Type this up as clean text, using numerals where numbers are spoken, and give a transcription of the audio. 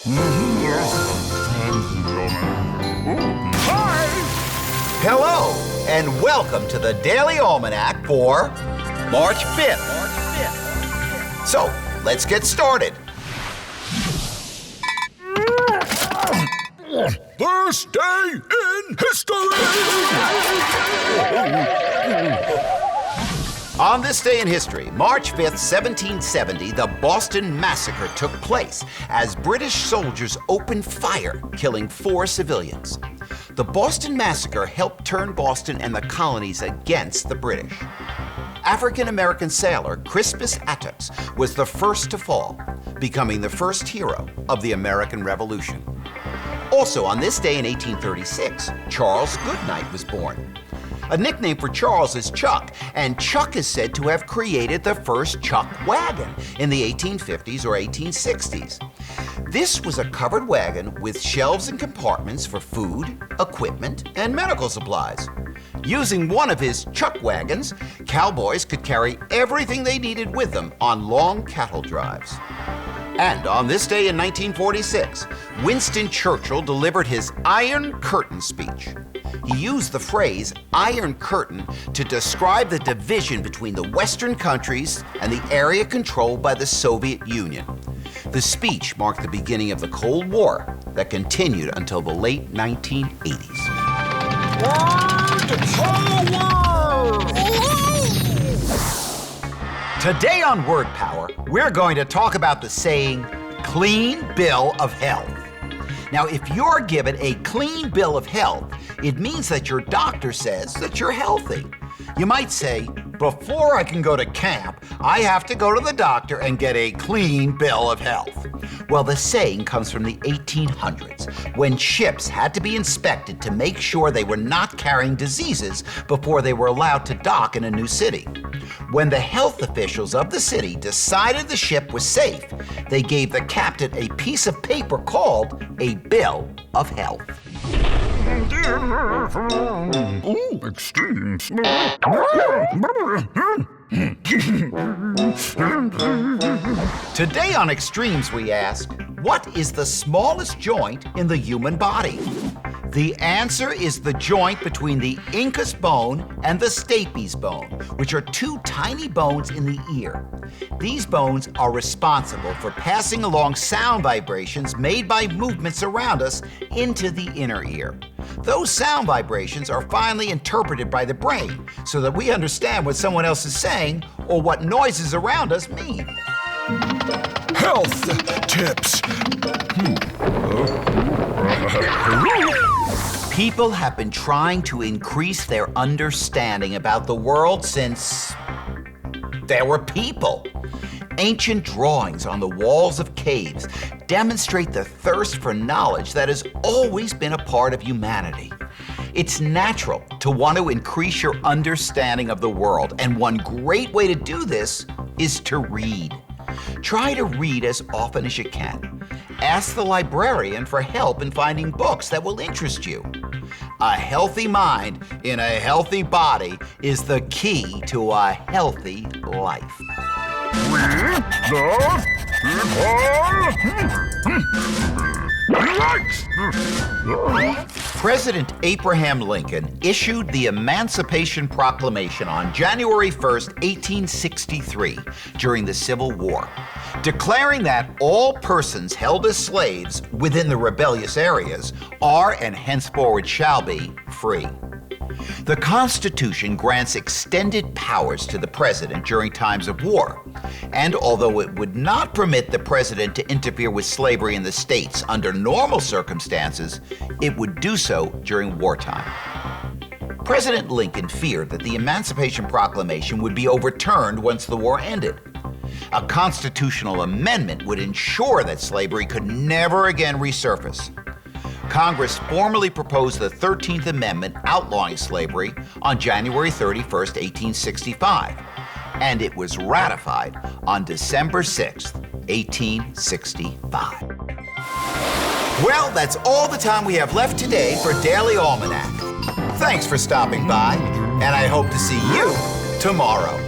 Hi! Hello, and welcome to the Daily Almanac for March 5th. So, let's get started. This day in history! On this day in history, March 5th, 1770, the Boston Massacre took place as British soldiers opened fire, killing 4 civilians. The Boston Massacre helped turn Boston and the colonies against the British. African-American sailor Crispus Attucks was the first to fall, becoming the first hero of the American Revolution. Also on this day in 1836, Charles Goodnight was born. A nickname for Charles is Chuck, and Chuck is said to have created the first chuck wagon in the 1850s or 1860s. This was a covered wagon with shelves and compartments for food, equipment, and medical supplies. Using one of his chuck wagons, cowboys could carry everything they needed with them on long cattle drives. And on this day in 1946, Winston Churchill delivered his Iron Curtain speech. He used the phrase Iron Curtain to describe the division between the Western countries and the area controlled by the Soviet Union. The speech marked the beginning of the Cold War that continued until the late 1980s. Today on Word Power, we're going to talk about the saying, clean bill of health. Now, if you're given a clean bill of health, it means that your doctor says that you're healthy. You might say, before I can go to camp, I have to go to the doctor and get a clean bill of health. Well, the saying comes from the 1800s, when ships had to be inspected to make sure they were not carrying diseases before they were allowed to dock in a new city. When the health officials of the city decided the ship was safe, they gave the captain a piece of paper called a bill of health. Extremes. Today on Extremes, we ask, what is the smallest joint in the human body? The answer is the joint between the incus bone and the stapes bone, which are 2 tiny bones in the ear. These bones are responsible for passing along sound vibrations made by movements around us into the inner ear. Those sound vibrations are finally interpreted by the brain so that we understand what someone else is saying or what noises around us mean. Health tips. People have been trying to increase their understanding about the world since there were people. Ancient drawings on the walls of caves demonstrate the thirst for knowledge that has always been a part of humanity. It's natural to want to increase your understanding of the world, and one great way to do this is to read. Try to read as often as you can. Ask the librarian for help in finding books that will interest you. A healthy mind in a healthy body is the key to a healthy life. We the people. President Abraham Lincoln issued the Emancipation Proclamation on January 1st, 1863, during the Civil War, declaring that all persons held as slaves within the rebellious areas are and henceforward shall be free. The Constitution grants extended powers to the president during times of war, and although it would not permit the president to interfere with slavery in the states under normal circumstances, it would do so during wartime. President Lincoln feared that the Emancipation Proclamation would be overturned once the war ended. A constitutional amendment would ensure that slavery could never again resurface. Congress formally proposed the 13th Amendment outlawing slavery on January 31st, 1865, and it was ratified on December 6th, 1865. Well, that's all the time we have left today for Daily Almanac. Thanks for stopping by, and I hope to see you tomorrow.